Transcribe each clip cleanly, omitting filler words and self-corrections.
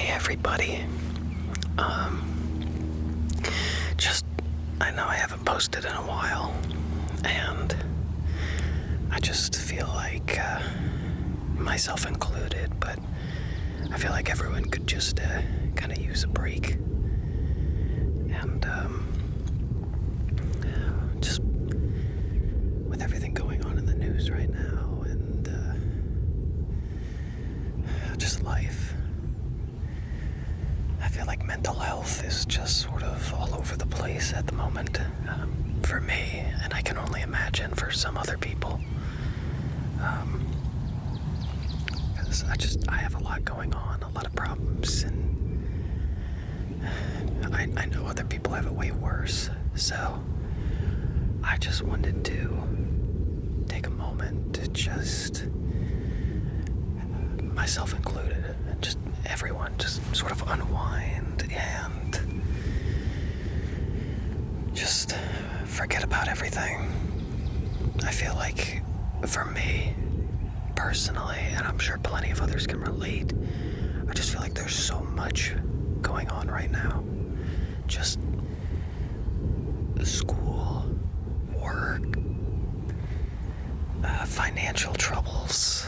Hey everybody. I know I haven't posted in a while, and I just feel like, myself included, but I feel like everyone could just kind of use a break. And just with everything going on in the news right now, and just life, I feel like mental health is just sort of all over the place at the moment, for me, and I can only imagine for some other people. Because I have a lot going on, a lot of problems, and I know other people have it way worse, so I just wanted to take a moment to just, myself included, and just everyone just sort of unwind and just forget about everything. I feel like, for me, personally, and I'm sure plenty of others can relate, I just feel like there's so much going on right now. Just school, work, financial troubles.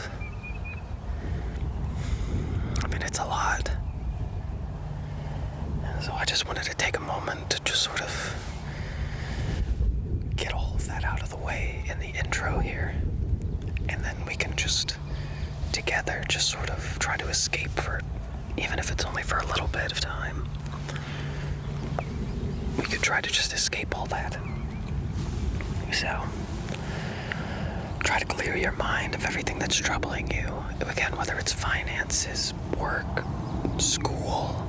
I mean, it's a lot. And so I just wanted to take a moment to just sort of get all of that out of the way in the intro here. And then we can just, together, just sort of try to escape for, even if it's only for a little bit of time. We could try to just escape all that. So, try to clear your mind of everything that's troubling you. Again, whether it's finances, work, school,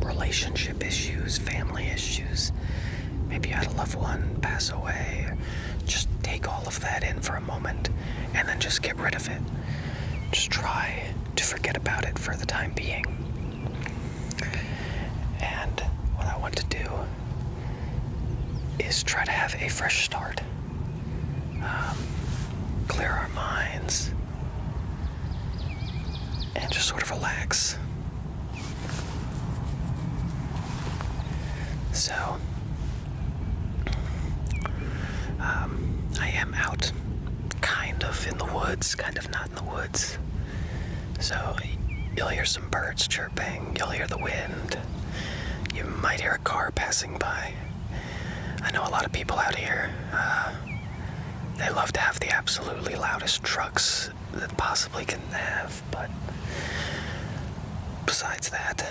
relationship issues, family issues. Maybe you had a loved one pass away. Just take all of that in for a moment and then just get rid of it. Just try to forget about it for the time being. And what I want to do is try to have a fresh start. Clear our minds and just sort of relax. So, I am out, kind of in the woods, kind of not in the woods. So, you'll hear some birds chirping, you'll hear the wind, you might hear a car passing by. I know a lot of people out here, they love to have the absolutely loudest trucks that possibly can have, but besides that,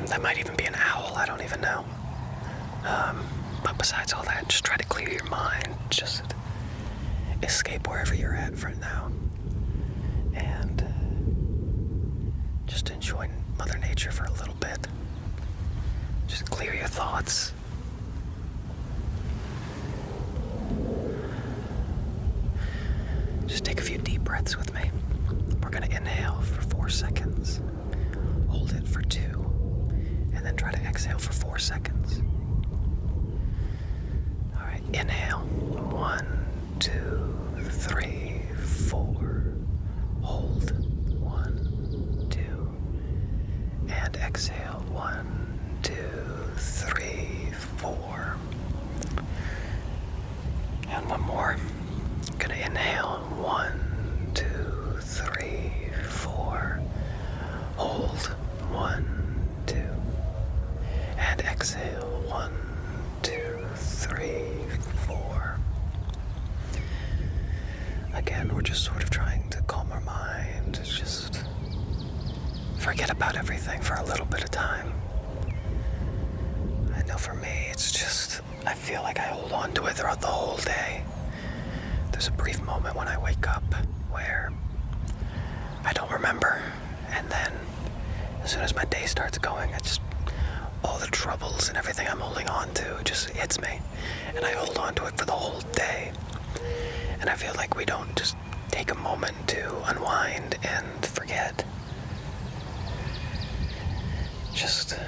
that might even be an owl, I don't even know. But besides all that, just try to clear your mind, just escape wherever you're at for now, and just enjoy Mother Nature for a little bit. Just clear your thoughts. Just take a few deep breaths with me. We're gonna inhale for 4 seconds, hold it for 2, and then try to exhale for 4 seconds. All right, inhale, 1, 2, 3, 4. Hold, 1, 2, and exhale, 1, 2, 3, 4. And one more. Gonna inhale, 1, 2, 3, 4. Hold, 1, 2, and exhale, 1, 2, 3, 4. Again, we're just sort of trying to calm our mind, just forget about everything for a little bit of time. I know for me, it's just, I feel like I hold on to it throughout the whole day. There's a brief moment when I wake up where I don't remember, and then as soon as my day starts going, all the troubles and everything I'm holding on to just hits me, and I hold on to it for the whole day. And I feel like we don't just take a moment to unwind and forget. Just,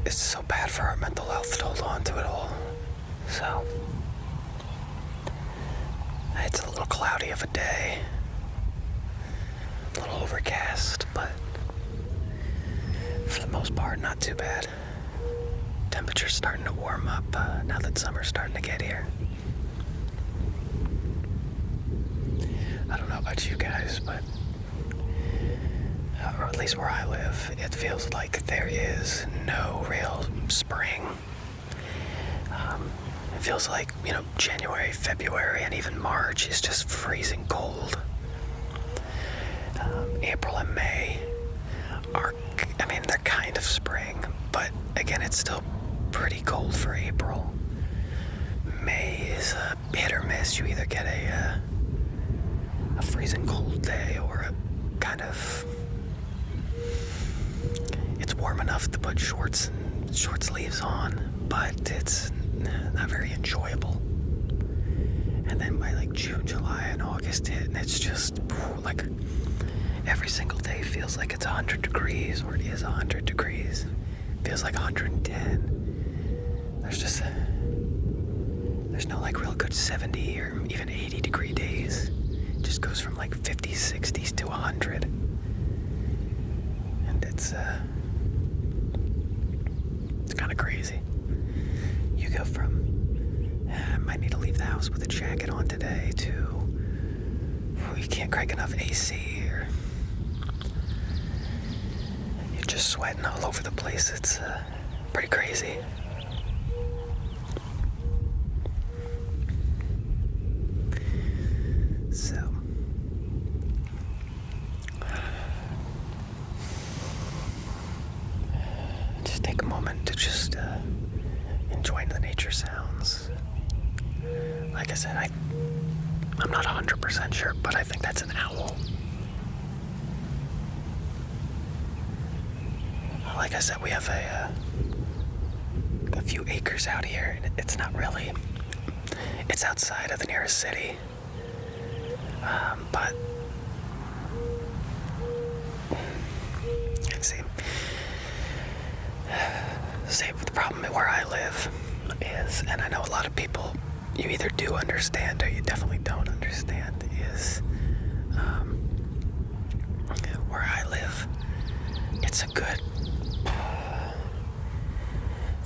it's so bad for our mental health to hold on to it all. So, it's a little cloudy of a day, a little overcast, but for the most part, not too bad. Temperature's starting to warm up now that summer's starting to get here. I don't know about you guys, but or at least where I live, it feels like there is no real spring. It feels like, January, February, and even March is just freezing cold. April and May they're kind of spring, but again, it's still pretty cold for April. May is a hit or miss. You either get a freezing cold day or a kind of... It's warm enough to put short sleeves on, but it's not very enjoyable. And then by like June, July, and August hit, and it's just like every single day feels like it's 100 degrees, or it is 100 degrees. It feels like 110. There's no like real good 70 or even 80 degree days. It just goes from like 50s, 60s to 100. And it's kind of crazy. You go from, I might need to leave the house with a jacket on today, to, you can't crank enough AC, or you're just sweating all over the place. It's pretty crazy. So, just take a moment to just enjoy the nature sounds. Like I said, I'm not 100% sure, but I think that's an owl. Like I said, we have a few acres out here, and it's not really... It's outside of the nearest city. But... Let's see. The problem where I live is, and I know a lot of people, you either do understand or you definitely don't understand, is where I live, it's a good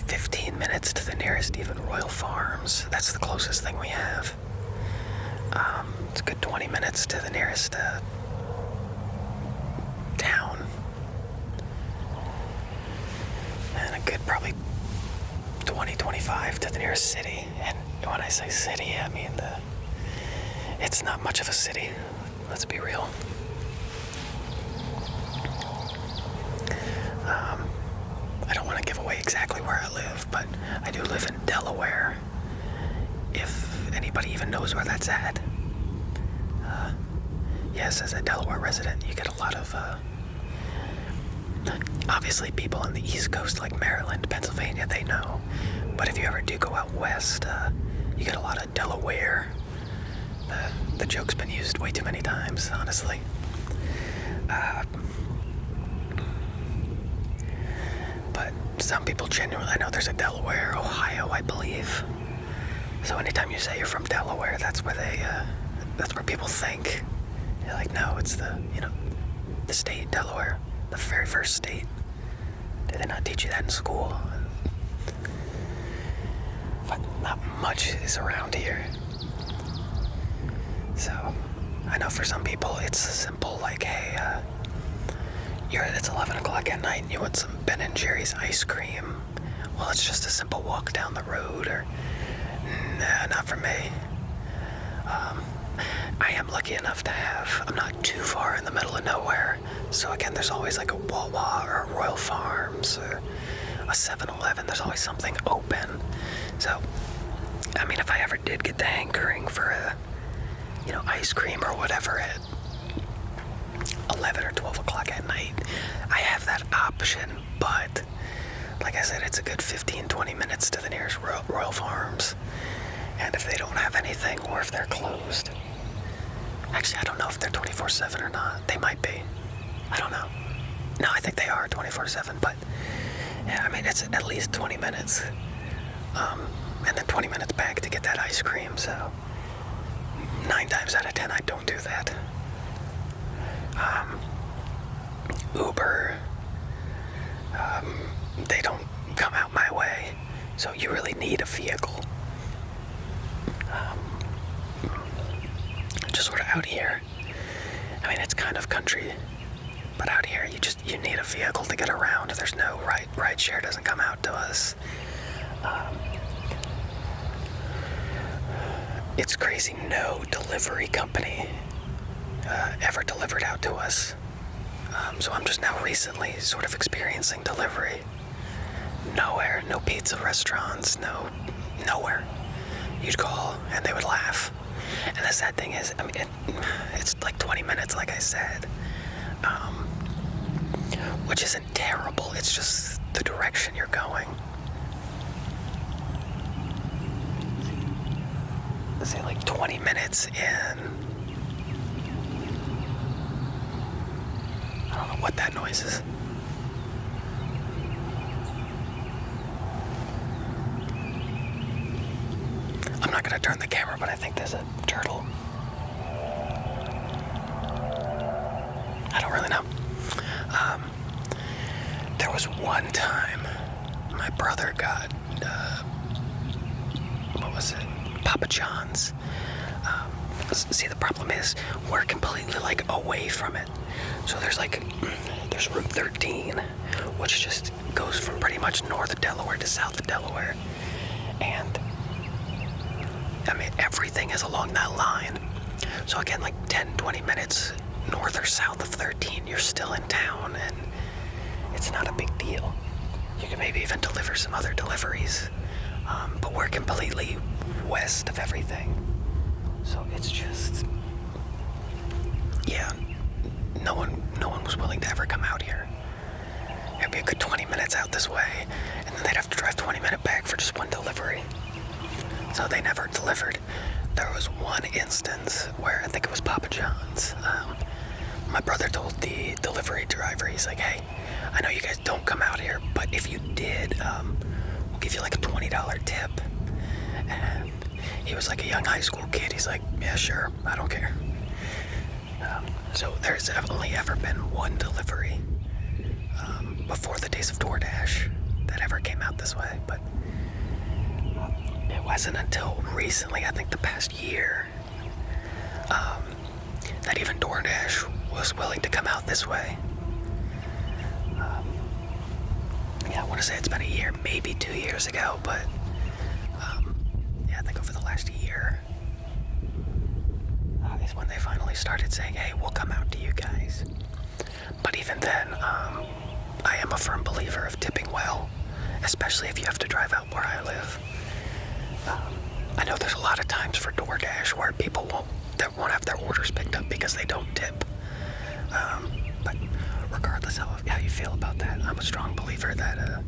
15 minutes to the nearest even Royal Farms. That's the closest thing we have. It's a good 20 minutes to the nearest town. And a good probably 20-25 to the nearest city. And when I say city, I mean it's not much of a city. Let's be real. I don't want to give away exactly where I live, but I do live in Delaware. If anybody even knows where that's at. Yes, as a Delaware resident, you get a lot of... obviously, people on the East Coast, like Maryland, Pennsylvania, they know. But if you ever do go out west, you get a lot of Delaware. The joke's been used way too many times, honestly. But some people genuinely... I know there's a Delaware, Ohio, I believe. So anytime you say you're from Delaware, that's where that's where people think. They're like, no, it's the state, Delaware. The very first state. Did they not teach you that in school? But not much is around here. So, I know for some people it's simple, like, hey, it's 11 o'clock at night and you want some Ben & Jerry's ice cream. Well, it's just a simple walk down the road, or, nah, not for me. I am lucky enough to I'm not too far in the middle of nowhere. So again, there's always like a Wawa or a Royal Farms or a 7-Eleven. There's always something open. So, I mean, if I ever did get the hankering for ice cream or whatever at 11 or 12 o'clock at night, I have that option. But, like I said, it's a good 15-20 minutes to the nearest Royal Farms. And if they don't have anything, or if they're closed... Actually, I don't know if they're 24/7 or not. They might be. I don't know. No, I think they are 24/7, but... Yeah, I mean, it's at least 20 minutes. and then 20 minutes back to get that ice cream. So 9 times out of 10, I don't do that. Uber, they don't come out my way, so you really need a vehicle. Just sort of out here, I mean, it's kind of country, but out here you need a vehicle to get around. There's no ride share doesn't come out to us. It's crazy, no delivery company ever delivered out to us. So I'm just now recently sort of experiencing delivery. Nowhere, no pizza restaurants, nowhere. You'd call and they would laugh. And the sad thing is, I mean, it's like 20 minutes, like I said, which isn't terrible. It's just the direction you're going. Let's say like 20 minutes in. I don't know what that noise is. I'm not gonna turn the camera, but I think there's a turtle. I don't really know. There was one time my brother got, what was it? Papa John's. See, the problem is we're completely like away from it. So there's Route 13, which just goes from pretty much north of Delaware to south of Delaware. And I mean, everything is along that line. So again, like 10, 20 minutes north or south of 13, you're still in town, and it's not a big deal. You can maybe even deliver some other deliveries. But we're completely west of everything. So it's just, yeah, no one was willing to ever come out here. It'd be a good 20 minutes out this way, and then they'd have to drive 20 minutes back for just one delivery. So they never delivered. There was one instance where I think it was Papa John's. My brother told the delivery driver, he's like, hey, I know you guys don't come out here, but if you did, we'll give you like a $20 tip. And he was like a young high school kid. He's like, yeah, sure, I don't care. So there's only ever been one delivery before the days of DoorDash that ever came out this way, but it wasn't until recently, I think the past year, that even DoorDash was willing to come out this way. Yeah, I want to say it's been a year, maybe 2 years ago, but yeah, I think over the last year is when they finally started saying, hey, we'll come out to you guys. But even then, I am a firm believer of tipping well, especially if you have to drive out where I live. I know there's a lot of times for DoorDash where people won't have their orders picked up because they don't tip. But regardless of how you feel about that, I'm a strong believer that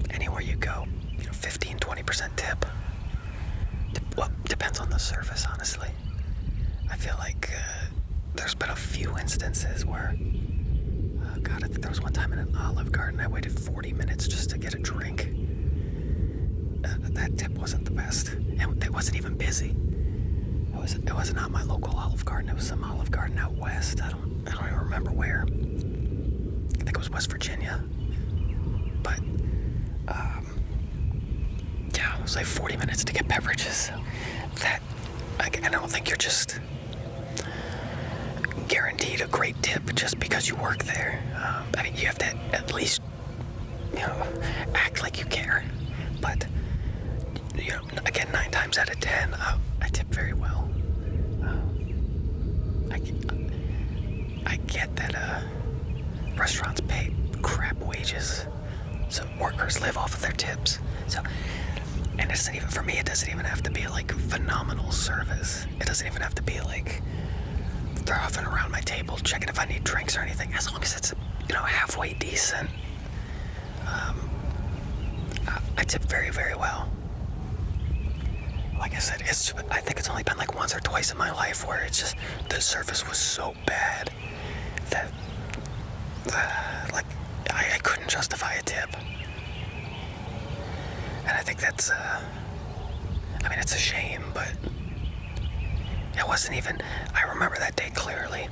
anywhere you go, 15, 20% tip. Well, depends on the service, honestly. I feel like there's been a few instances where, God, I think there was one time in an Olive Garden I waited 40 minutes just to get a drink. That tip wasn't the best, and it wasn't even busy. It was not my local Olive Garden. It was some Olive Garden out west. I don't even remember where. I think it was West Virginia. But yeah, it was like 40 minutes to get beverages. That I don't think you're just guaranteed a great tip just because you work there. I mean, you have to at least act like you care. But again, 9 times out of 10, I tip very well. I get that restaurants pay crap wages, so workers live off of their tips. So, and it's not even, for me, it doesn't even have to be like phenomenal service. It doesn't even have to be like they're often around my table checking if I need drinks or anything. As long as it's halfway decent, I tip very, very well. Like I said, I think it's only been like once or twice in my life where it's just the service was so bad that I couldn't justify a tip. And I think like that's, I mean, it's a shame, but it wasn't even, I remember that day clearly.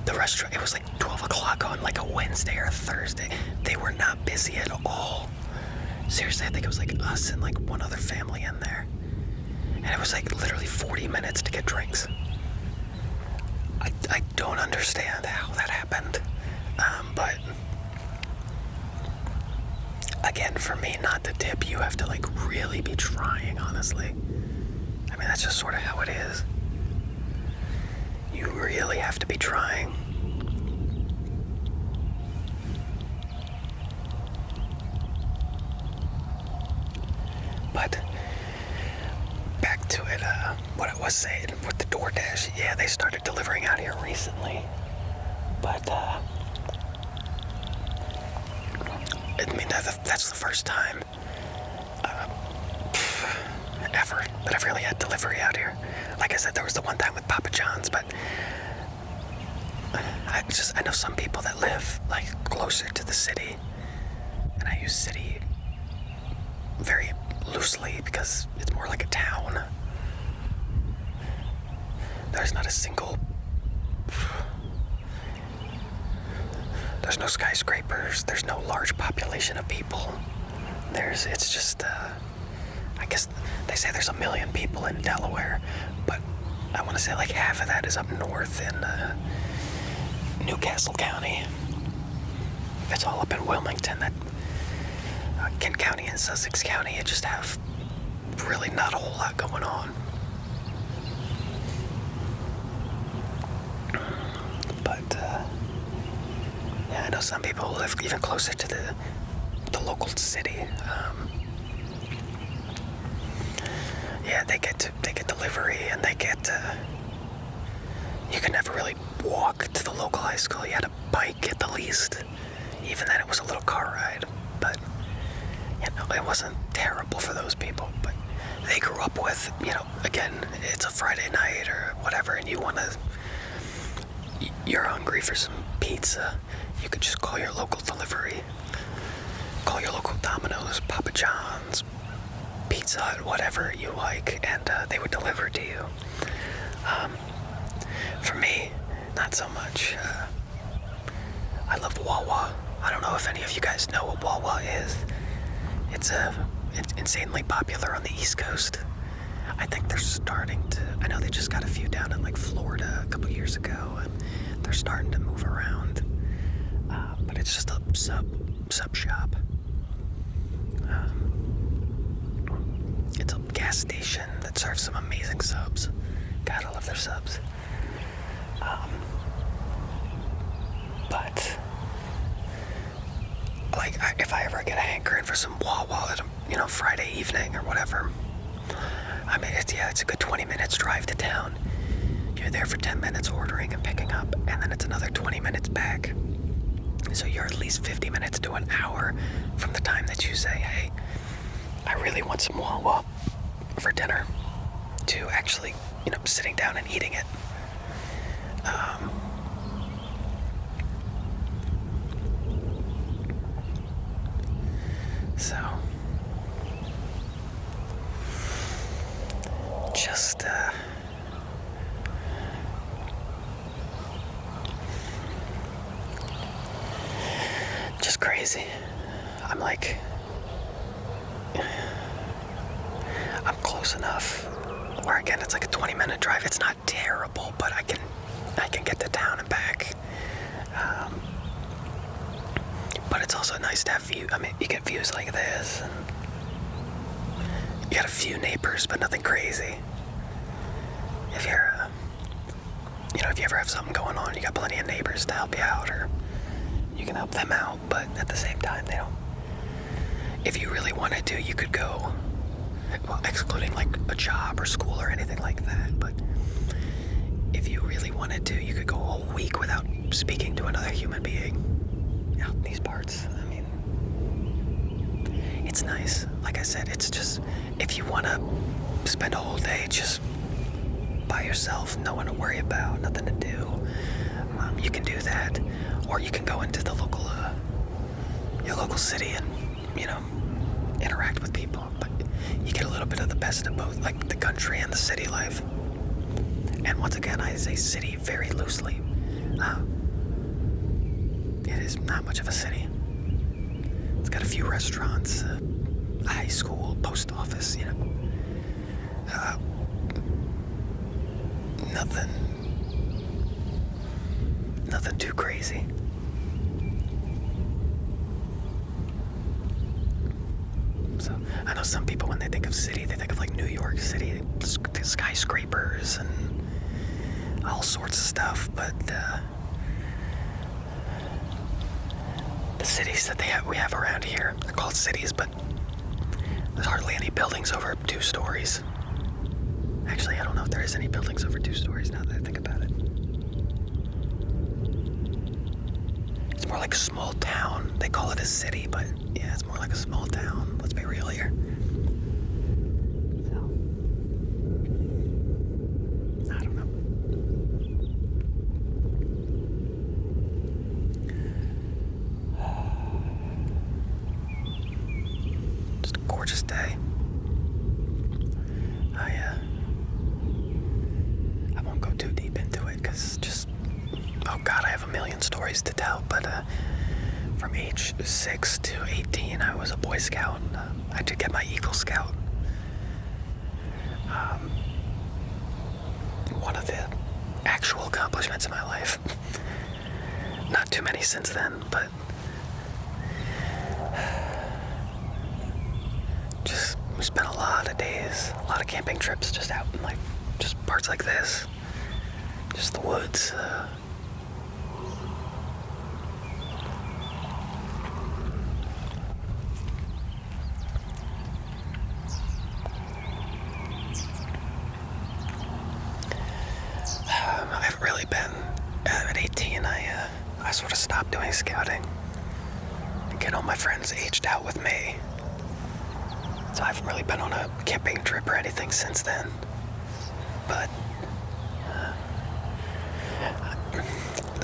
The restaurant, it was like 12 o'clock on like a Wednesday or a Thursday. They were not busy at all. Seriously, I think it was like us and like one other family in there. And it was like literally 40 minutes to get drinks. I don't understand how that happened. But again, for me not to tip, you have to like really be trying, honestly. I mean, that's just sort of how it is. You really have to be trying. But back to it, what I was saying with the DoorDash, yeah, they started delivering out here recently. But, I mean, that's the first time ever that I've really had delivery out here. Like I said, there was the one time with Papa John's, but I know some people that live like closer to the city, and I use city very loosely because it's more like a town. There's not a single, there's no skyscrapers, there's no large population of people. It's just, I guess they say there's 1 million people in Delaware, but I want to say like half of that is up north in Newcastle County. It's all up in Wilmington. That Kent County and Sussex County, it just have really not a whole lot going on. But yeah, I know some people live even closer to the local city. Yeah, they get delivery, and they get, you could never really walk to the local high school. You had a bike at the least. Even then, it was a little car ride. But, you know, it wasn't terrible for those people. But they grew up with, you know, again, it's a Friday night or whatever, and you're hungry for some pizza. You could just call your local delivery. Call your local Domino's, Papa John's, Pizza Hut, whatever you like, and they would deliver to you. For me, not so much. I love Wawa. I don't know if any of you guys know what Wawa is. It's insanely popular on the East Coast. I think they're starting to, I know they just got a few down in like Florida a couple years ago, and they're starting to move around. But it's just a sub shop. It's a gas station that serves some amazing subs. God, I love their subs. But like, if I ever get a hankering for some Wawa at a, Friday evening or whatever, I mean, it's a good 20 minutes drive to town. You're there for 10 minutes ordering and picking up, and then it's another 20 minutes back. So you're at least 50 minutes to an hour from the time that you say, hey, I really want some Wawa for dinner, to actually, sitting down and eating it. So, just crazy. I'm like, I'm close enough where, again, it's like a 20-minute drive. It's not terrible, but I can get to town and back. But it's also nice to have view. I mean, you get views like this, and you got a few neighbors, but nothing crazy. If you're, if you ever have something going on, you got plenty of neighbors to help you out, or you can help them out. But at the same time, they don't. If you really wanted to, you could go. Well, excluding like a job or school or anything like that. But if you really wanted to, you could go a whole week without speaking to another human being out in these parts. I mean, it's nice. Like I said, it's just, if you want to spend a whole day just by yourself, no one to worry about, nothing to do, you can do that. Or you can go into the local, your local city and, interact with people. But you get a little bit of the best of both, like the country and the city life. And once again, I say city very loosely. It is not much of a city. It's got a few restaurants, a high school, post office, nothing too crazy. So I know some people, when they think of city, they think of like New York City, skyscrapers and all sorts of stuff, but the cities that we have around here, they're called cities, but there's hardly any buildings over 2 stories. Actually, I don't know if there is any buildings over 2 stories now that I think about it. It's more like a small town. They call it a city, but yeah, it's more like a small town. Let's be real here. So, I don't know. Just a gorgeous day. I won't go too deep into it because oh God, I have a million stories to tell, but from age 6 to 18, I was a Boy Scout. I did get my Eagle Scout. One of the actual accomplishments in my life. Not too many since then, but just we spent a lot of days, a lot of camping trips just out in just parts like this. Just the woods. I haven't really been, at 18, I sort of stopped doing scouting. Again, all my friends aged out with me. So I haven't really been on a camping trip or anything since then. But,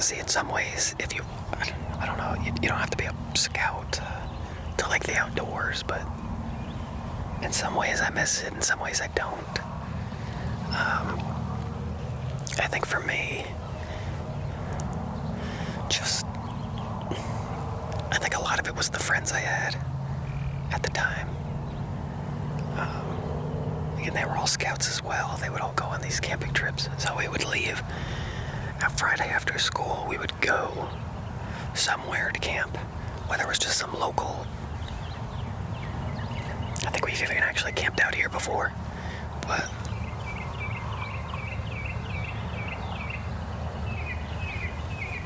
see, in some ways, if you, I don't know, you don't have to be a scout to like the outdoors, but in some ways I miss it, in some ways I don't. I think for me, I think a lot of it was the friends I had at the time. And they were all scouts as well. They would all go on these camping trips. So we would leave on Friday after school. We would go somewhere to camp, whether it was just some local. I think we've even actually camped out here before, but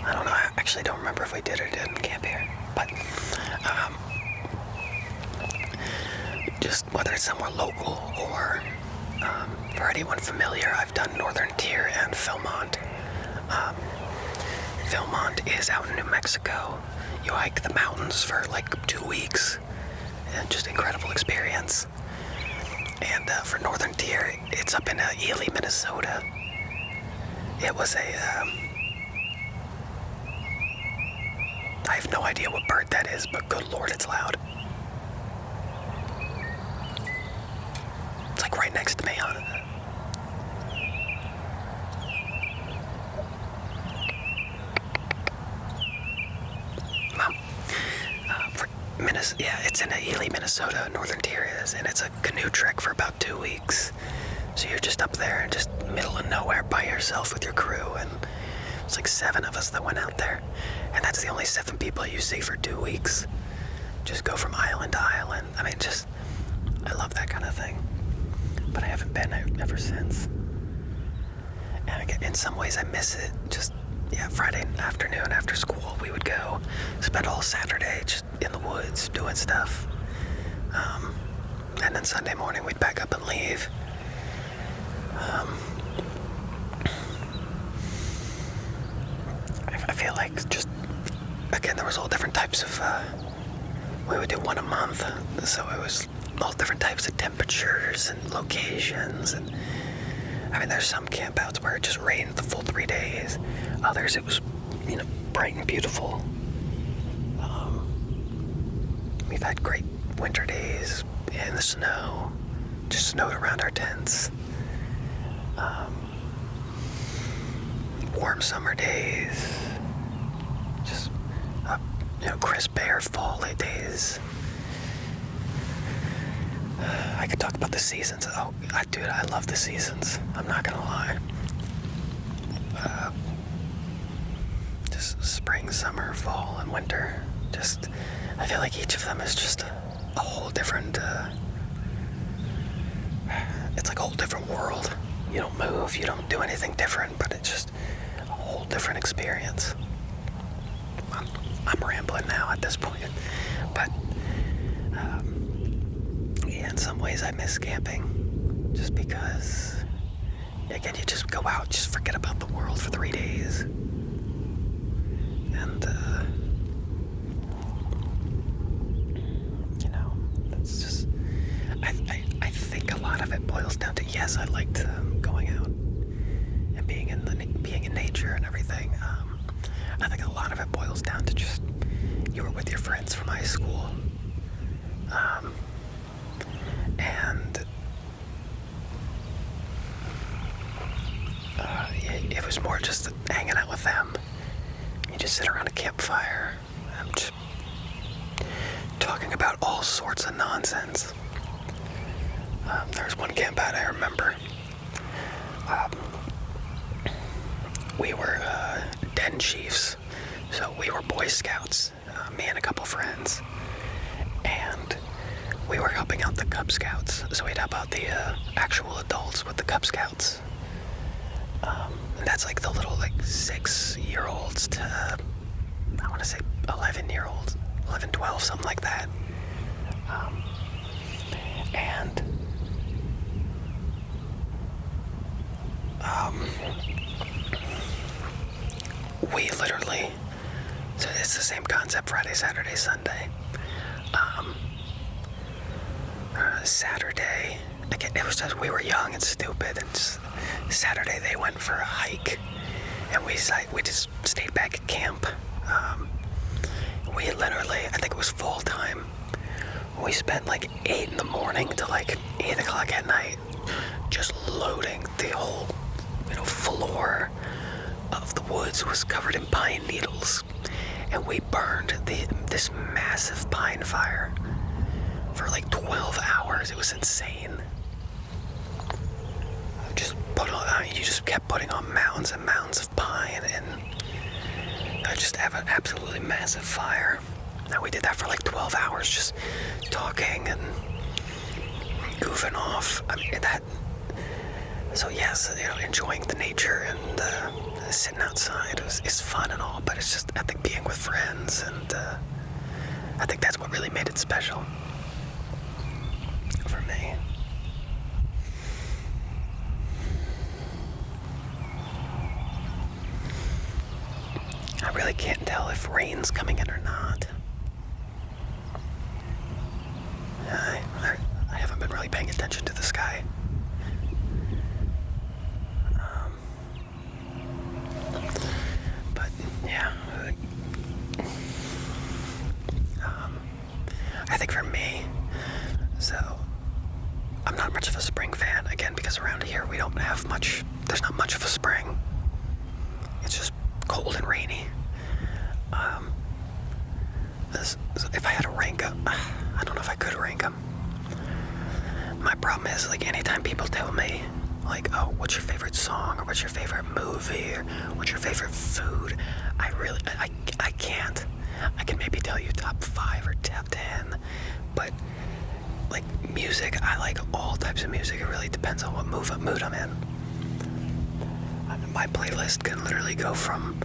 I don't know. I actually don't remember if we did or didn't camp here, but just whether it's somewhere local or for anyone familiar, I've done Northern Tier and Philmont. Philmont is out in New Mexico. You hike the mountains for 2 weeks, and just incredible experience. And for Northern Tier, it's up in Ely, Minnesota. It was I have no idea what bird that is, but good Lord, it's loud. It's right next to me on it. It's in Ely, Minnesota, Northern Tier is, and it's a canoe trek for about 2 weeks. So you're just up there, just middle of nowhere by yourself with your crew, and it's 7 of us that went out there. And that's the only 7 people you see for 2 weeks. Just go from island to island. I mean, I love that kind of thing. But I haven't been ever since. And in some ways I miss it. Friday afternoon after school, we would go spend all Saturday just in the woods doing stuff. And then Sunday morning we'd pack up and leave. I feel like again, there was all different types of, we would do one a month, so it was all different types of temperatures and locations, and there's some campouts where it just rained the full 3 days. Others it was, bright and beautiful. We've had great winter days in the snow. just snowed around our tents. Warm summer days, just crisp air fall days. I could talk about the seasons. Dude, I love the seasons. I'm not gonna lie. Just spring, summer, fall, and winter. I feel like each of them is just a whole different. It's like a whole different world. You don't move, you don't do anything different, but it's just a whole different experience. I'm rambling now at this point, but yeah, in some ways I miss camping, just because, again, you just go out, just forget about the world for 3 days, and that's just, I think a lot of it boils down to, yes, I liked going out and being in nature and everything. I think a lot of it boils down to just, you were with your friends from high school, and it was more just hanging out with them. You just sit around a campfire and just talking about all sorts of nonsense. There was one camp out I remember. We were den chiefs, so we were Boy Scouts, me and a couple friends, and we were helping out the Cub Scouts, so we'd help out the actual adults with the Cub Scouts. And that's like the little 6-year-olds to, I want to say 11-year-olds, 11, 12, something like that. And we literally, so it's the same concept, Friday, Saturday, Sunday. Saturday, again, it was just, we were young and stupid, and just, Saturday they went for a hike, and we just stayed back at camp. We literally, I think it was fall time, we spent 8 in the morning to 8 o'clock at night just loading the whole floor of the woods was covered in pine needles, and we burned this massive pine fire for 12 hours. It was insane. You just kept putting on mounds and mounds of pine, and just have an absolutely massive fire. Now we did that for 12 hours, just talking and goofing off. I mean, so yes, enjoying the nature and sitting outside is fun and all, but it's just, I think, being with friends, and I think that's what really made it special for me. I really can't tell if rain's coming in or not. I haven't been really paying attention to the sky. But yeah, I think for me, so I'm not much of a spring fan, again, because around here we don't have much, there's not much of a spring. It's just cold and rainy. If I had to rank them, I don't know if I could rank them. My problem is, anytime people tell me, oh, what's your favorite song, or what's your favorite movie, or what's your favorite food, I can't. I can maybe tell you top 5 or top 10, but music, I like all types of music. It really depends on what mood I'm in. My playlist can literally go from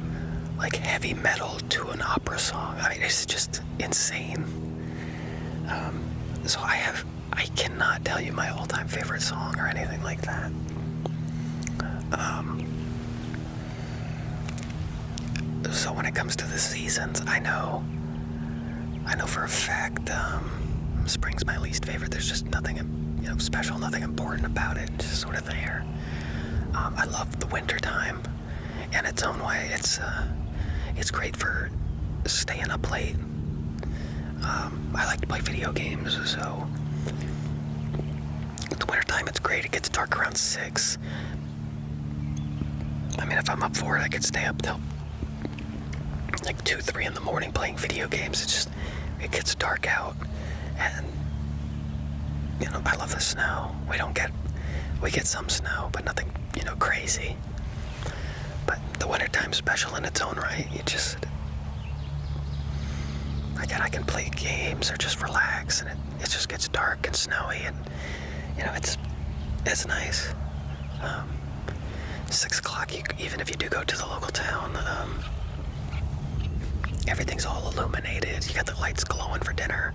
heavy metal to an opera song. I mean, it's just insane. So I cannot tell you my all-time favorite song or anything like that. So when it comes to the seasons, I know for a fact, spring's my least favorite. There's just nothing, special, nothing important about it. It's just sort of there. I love the winter time in its own way. It's great for staying up late. I like to play video games, so the wintertime, it's great. It gets dark around 6. I mean, if I'm up for it, I could stay up till like 2, 3 in the morning playing video games. It gets dark out. And, I love the snow. We get some snow, but nothing, crazy. But the wintertime's special in its own right. I can play games or just relax, and it just gets dark and snowy, and, it's nice. 6 o'clock, even if you do go to the local town, everything's all illuminated. You got the lights glowing for dinner.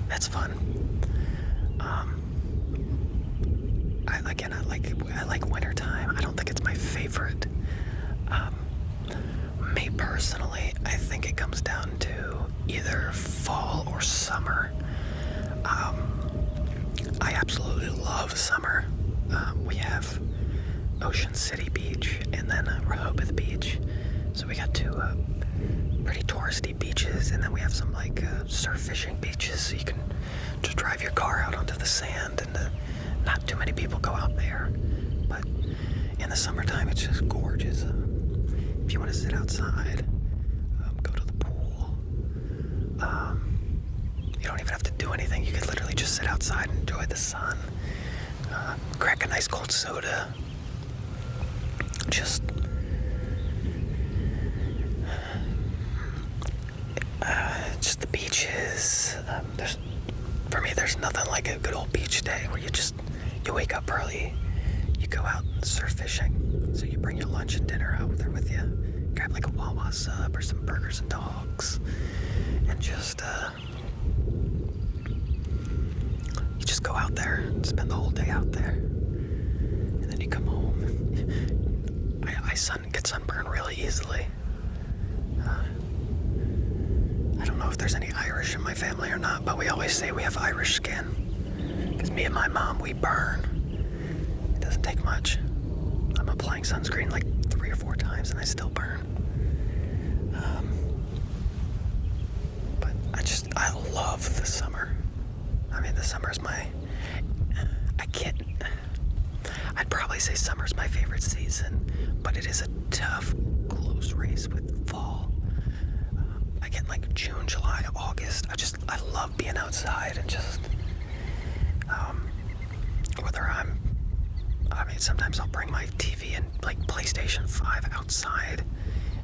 That's fun. I like wintertime. I don't think it's my favorite. Me personally, I think it comes down to either fall or summer. I absolutely love summer. We have Ocean City Beach and then Rehoboth Beach. So we got two pretty touristy beaches, and then we have some surf fishing beaches, so you can just drive your car out onto the sand, and not too many people go out there. But in the summertime, it's just gorgeous. If you want to sit outside, go to the pool. You don't even have to do anything. You could literally just sit outside and enjoy the sun. Crack a nice cold soda. Just the beaches. For me, there's nothing like a good old beach day where you wake up early, you go out surf fishing. So you bring your lunch and dinner out there with you. Grab like a Wawa sub or some burgers and dogs, and you just go out there and spend the whole day out there. And then you come home. I get sunburned really easily. I don't know if there's any Irish in my family or not, but we always say we have Irish skin. Because me and my mom, we burn. It doesn't take much. I'm applying sunscreen like 3 or 4 times and I still burn. But I love the summer. I mean, the summer's I'd probably say summer's my favorite season, but it is a tough, close race with fall. I get like June, July, August. I love being outside and sometimes I'll bring my TV and like PlayStation 5 outside,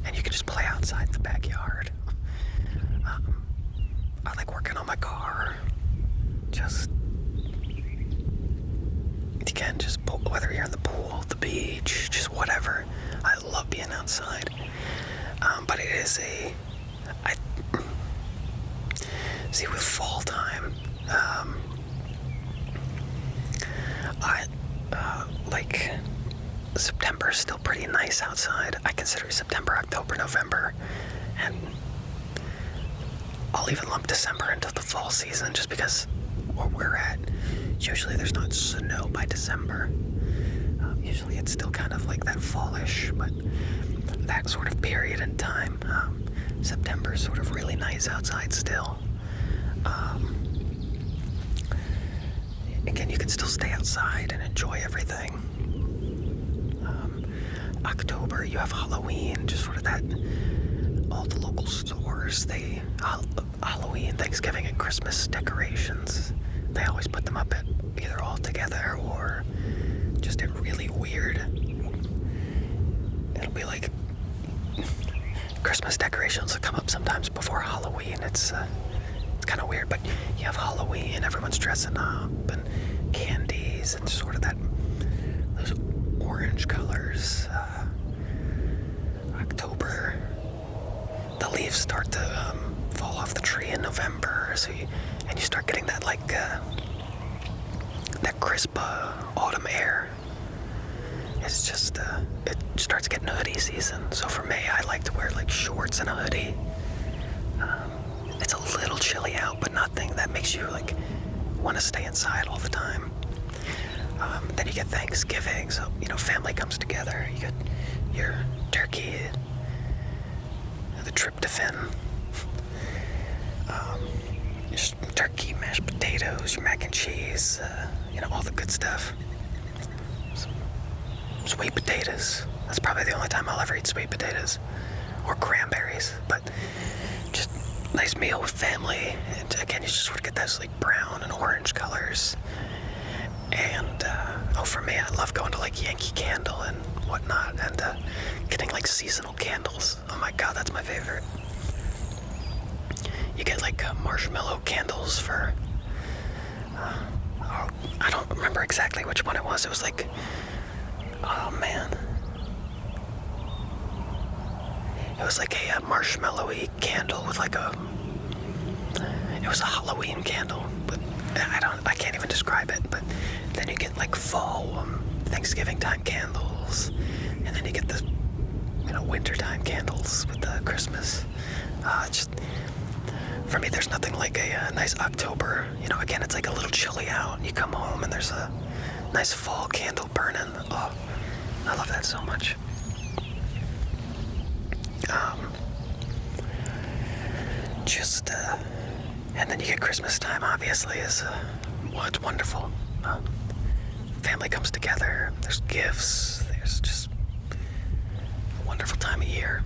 and you can just play outside in the backyard. I like working on my car. Whether you're in the pool, the beach, just whatever. I love being outside. But it is see, with fall time, September is still pretty nice outside. I consider September, October, November, and I'll even lump December into the fall season just because where we're at, usually there's not snow by December. Usually it's still kind of like that fallish, but that sort of period in time. September is sort of really nice outside still. Again, you can still stay outside and enjoy everything. October, you have Halloween, just sort of that. All the local stores, Halloween, Thanksgiving, and Christmas decorations, they always put them up at either all together or just at really weird. It'll be like Christmas decorations will come up sometimes before Halloween. It's kind of weird, but you have Halloween, everyone's dressing up, and candies, and sort of those orange colors. October, the leaves start to fall off the tree in November, and you start getting that that crisp autumn air. It's just it starts getting hoodie season. So for me, I like to wear like shorts and a hoodie. It's a little chilly out, but nothing that makes you like want to stay inside all the time. Then you get Thanksgiving, so family comes together. You get your turkey, the tryptophan, just turkey, mashed potatoes. potatoes, your mac and cheese, all the good stuff. Some sweet potatoes. That's probably the only time I'll ever eat sweet potatoes. Or cranberries. But just nice meal with family. And again, you just sort of get those like brown and orange colors. And, for me, I love going to like Yankee Candle and whatnot. And getting like seasonal candles. Oh my god, that's my favorite. You get like marshmallow candles for, I don't remember exactly which one it was. It was like, oh man. It was like a marshmallowy candle with like it was a Halloween candle, but I can't even describe it. But then you get like fall, Thanksgiving time candles, and then you get the, wintertime candles with the Christmas. Just, for me, there's nothing like a nice October. Again, it's like a little chilly out. You come home and there's a nice fall candle burning. Oh, I love that so much. And then you get Christmas time, obviously, it's wonderful. Family comes together, there's gifts, there's just a wonderful time of year.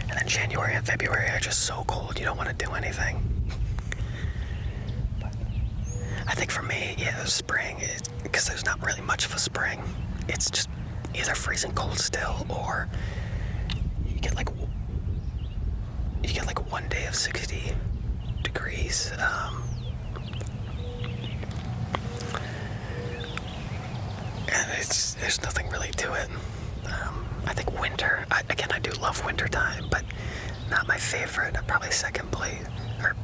And then January and February are just so cold, you don't want to do anything. But I think for me, spring, because there's not really much of a spring, it's just either freezing cold still, or you get like 1 day of 60 degrees. And there's nothing really to it. I think winter, I do love winter time, but not my favorite. Probably second place, or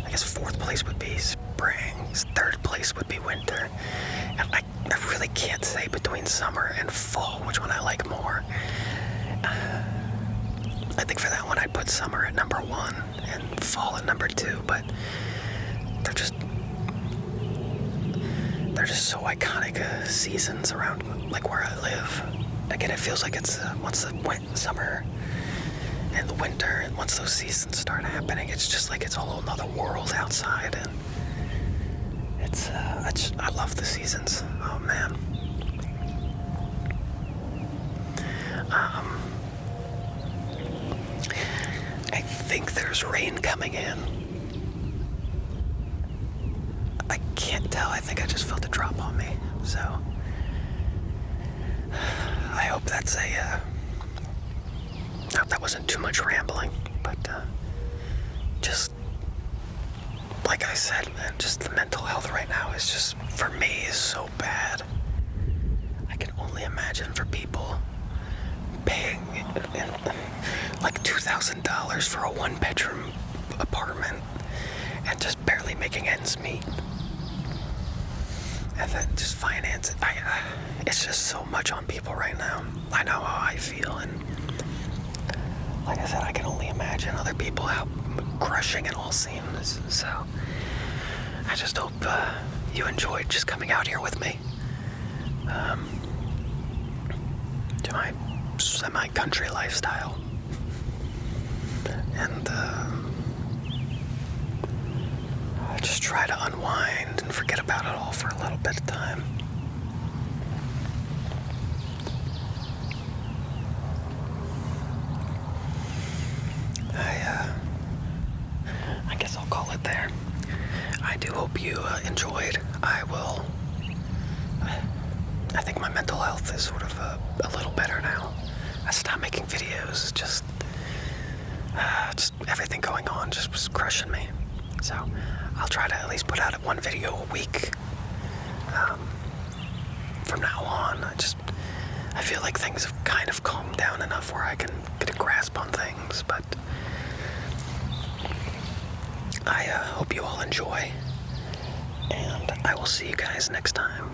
I guess fourth place would be spring, third place would be winter. And I really can't say between summer and fall which one I like more. I think for that one I'd put summer at number 1 and fall at number 2, but they're just so iconic seasons around like where I live. Again, it feels like it's once the summer and the winter, and once those seasons start happening, it's just like it's a whole nother world outside, and I love the seasons. Oh man. I think there's rain coming in. I can't tell. I think I just felt a drop on me. So I hope that's I hope that wasn't too much rambling, but just like I said, man, just the mental health right now is just, for me, is so bad. I can only imagine for people paying like $2,000 for a 1-bedroom apartment and just barely making ends meet. And then just finance it. It's just so much on people right now. I know how I feel, and like I said, I can only imagine other people how crushing it all seems. So I just hope you enjoyed just coming out here with me to my semi-country lifestyle. And I just try to unwind and forget about it all for a little bit of time. I guess I'll call it there. I do hope you enjoyed. I think my mental health is sort of a little better now. I stopped making videos, just everything going on just was crushing me. So I'll try to at least put out 1 video a week from now on. I feel like things have kind of calmed down enough where I can get a grasp on things, but I hope you all enjoy, and I will see you guys next time.